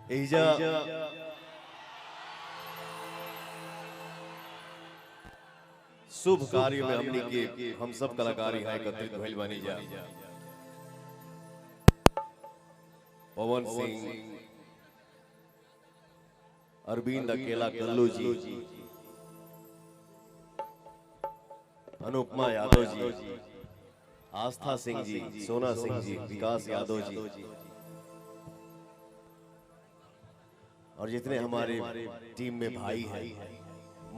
एजा शुभ कार्य में हमने के हम सब कलाकार यहाँ एकत्रित भइल बानी जा। पवन सिंह, अरविंद अकेला कल्लू जी, अनुपमा यादव जी, आस्था सिंह जी, सोना सिंह जी, विकास यादव जी और जितने हमारे टीम में भाई हैं,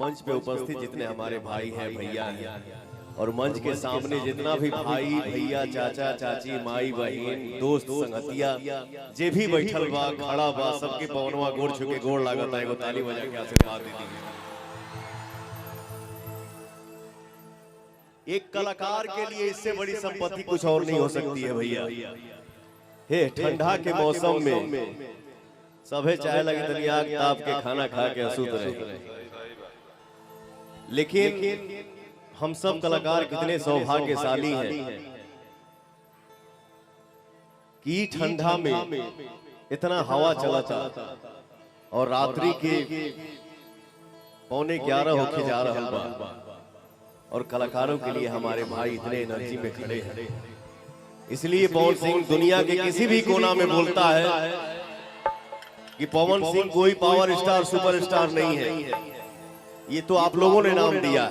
मंच पे उपस्थित जितने हमारे भाई हैं, भैया हैं और मंच के सामने जितना भी भाई भैया, चाचा चाची, माई बहन, दोस्त संगतिया जे भी बैठल बा, खड़ा बा, सबके पवनवा गोड़ छुके गोड़ लागत है। एगो ताली बजा के आशीर्वाद दे दी। एक कलाकार के लिए इससे बड़ी संपत्ति कुछ और नहीं हो सकती है भैया। हे ठंडा के मौसम में सभे चाहे लगे दुनिया ताप के खाना खा के असूत रहे, लेकिन हम सब कलाकार कितने सौभाग्यशाली हैं कि ठंडा में इतना हवा चला था और रात्रि के 11:15 होके जा रहा बा और कलाकारों के लिए हमारे भाई इतने एनर्जी में खड़े हैं। इसलिए पवन सिंह दुनिया के किसी भी कोना में बोलता है कि पवन सिंह कोई पावर स्टार सुपरस्टार नहीं है, ये तो आप लोगों ने नाम दिया।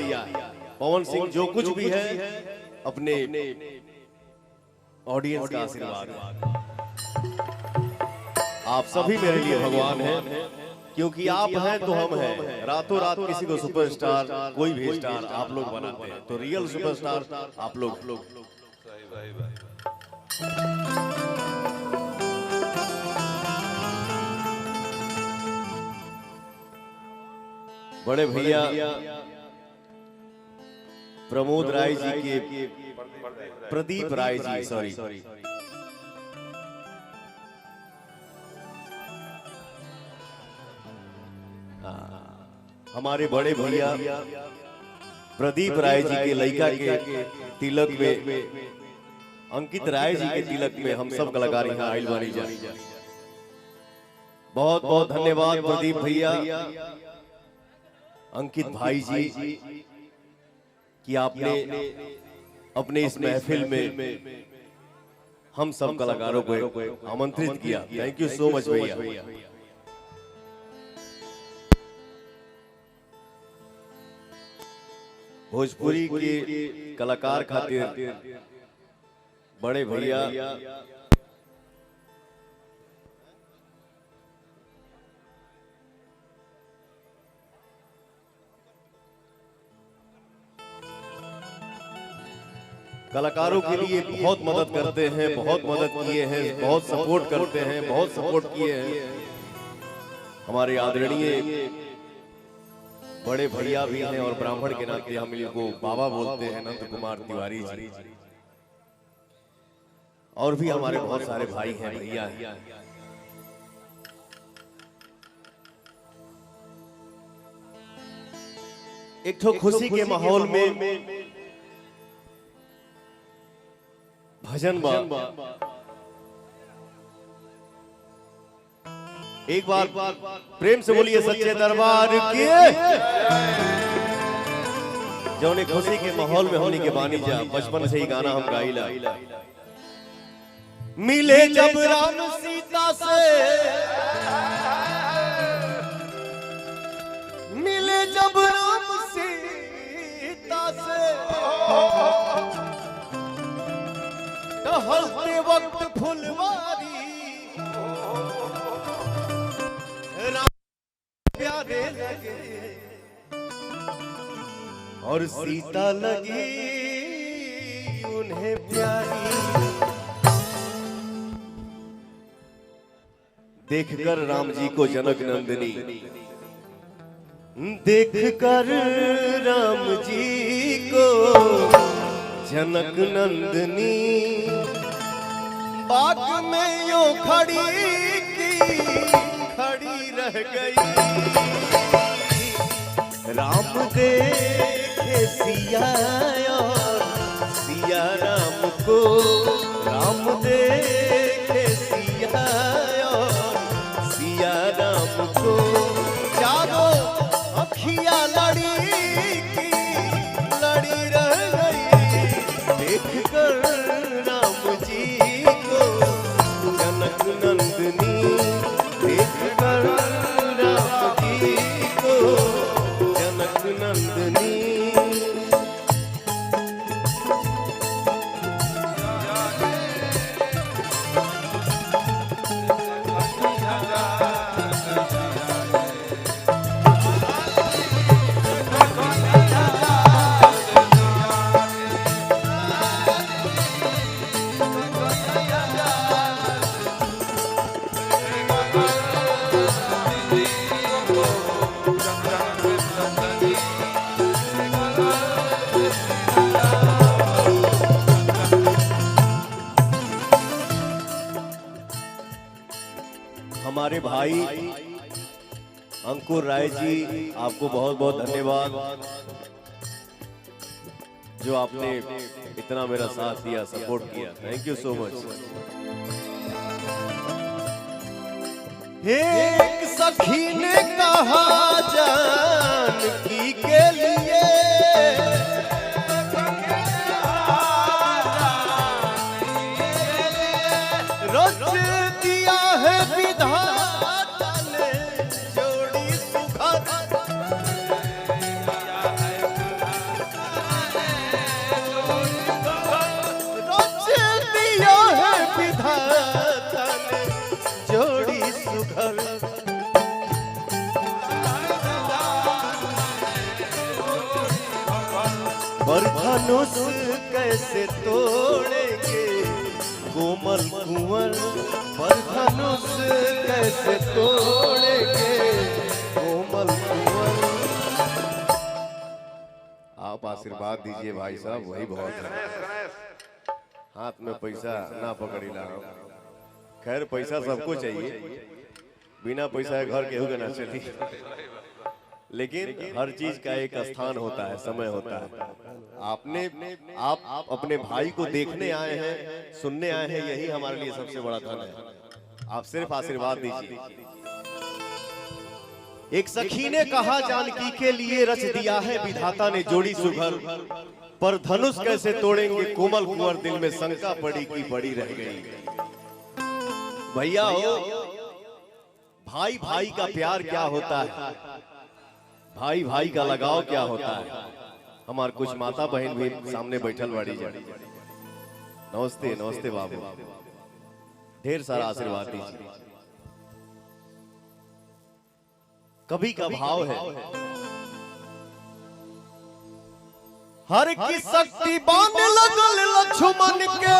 पवन सिंह जो कुछ भी है अपने ऑडियंस का आशीर्वाद। आप सभी मेरे लिए भगवान हैं, क्योंकि आप हैं तो हम हैं। रातों रात किसी को सुपरस्टार, कोई भी स्टार आप लोग बनाते हैं, तो रियल सुपरस्टार आप लोग। बड़े भैया प्रमोद राय जी के, प्रदीप राय जी, सॉरी, हमारे बड़े भैया प्रदीप राय जी के लड़का के तिलक में, अंकित राय जी के तिलक में हम सब कलाकार यहाँ आइल बानी जा। बहुत बहुत धन्यवाद प्रदीप भैया, अंकित भाई जी कि आपने अपने इस महफिल में हम सब कलाकारों को आमंत्रित किया। थैंक यू सो मच भैया। भोजपुरी के कलाकार खातिर बड़े भैया कलाकारों के लिए बहुत मदद करते हैं, बहुत मदद किए हैं, बहुत सपोर्ट करते हैं, बहुत सपोर्ट किए हैं। हमारे आदरणीय बड़े भैया भी हैं और ब्राह्मण के नाते हम इनको बाबा बोलते हैं, नंद कुमार तिवारी जी, और भी हमारे बहुत सारे भाई हैं, भैया हैं। एक तो खुशी के माहौल में भजन बा, एक बार प्रेम से बोलिए सच्चे दरबार की। जौने खुशी के माहौल में होने के बानी जा, बचपन से ही गाना हम गाइला। मिले जब राम सीता से, मिले जब राम सीता से, टहलते वक्त फुलवारी राम प्यारे लगे और सीता लगी उन्हें प्यारी। देखकर राम जी को जनक नंदिनी, देखकर राम जी को जनक नंदिनी, बाग में यूं खड़ी की खड़ी रह गई। राम देखे सिया और सिया राम को, राम देखे सिया और सिया हमारे भाई अंकुर राय जी, आपको बहुत बहुत धन्यवाद जो आपने इतना मेरा साथ दिया, सपोर्ट किया। Thank you so much. एक सखी ने कहा जानकी के लिए, रच दिया है विधाता ने जोड़ी सुखद। रच दिया है विधाता ने जोड़ी सुखद। पर धनुष कैसे तोड़ेंगे कोमल कुंवर, पर धनुष कैसे तोड़ेंगे कोमल कुंवर। आप आशीर्वाद दीजिए भाई साहब, वही बहुत है। हाथ में पैसा ना पकड़ी ला। खैर पैसा सबको चाहिए, बिना पैसा घर केहू के ना चली, लेकिन हर चीज का एक स्थान होता है, समय होता है। आप अपने भाई को देखने आए हैं, सुनने आए हैं, यही हमारे लिए सबसे बड़ा धन है। आप सिर्फ आशीर्वाद दीजिए। एक सखी ने कहा जानकी के लिए, रच दिया है विधाता ने जोड़ी सुघर, पर धनुष कैसे तोड़ेंगे कोमल कुंवर। दिल में शंका पड़ी कि बड़ी रह गई। भैया हो, भाई भाई का प्यार क्या होता है, भाई भाई का लगाव क्या होता है। हमारे कुछ माता बहन भी सामने बैठल बाड़ी जा। नमस्ते नमस्ते बाबू, ढेर सारा आशीर्वाद दीजिए। कभी का भाव है, हर की शक्ति बांध लगल लक्ष्मण के।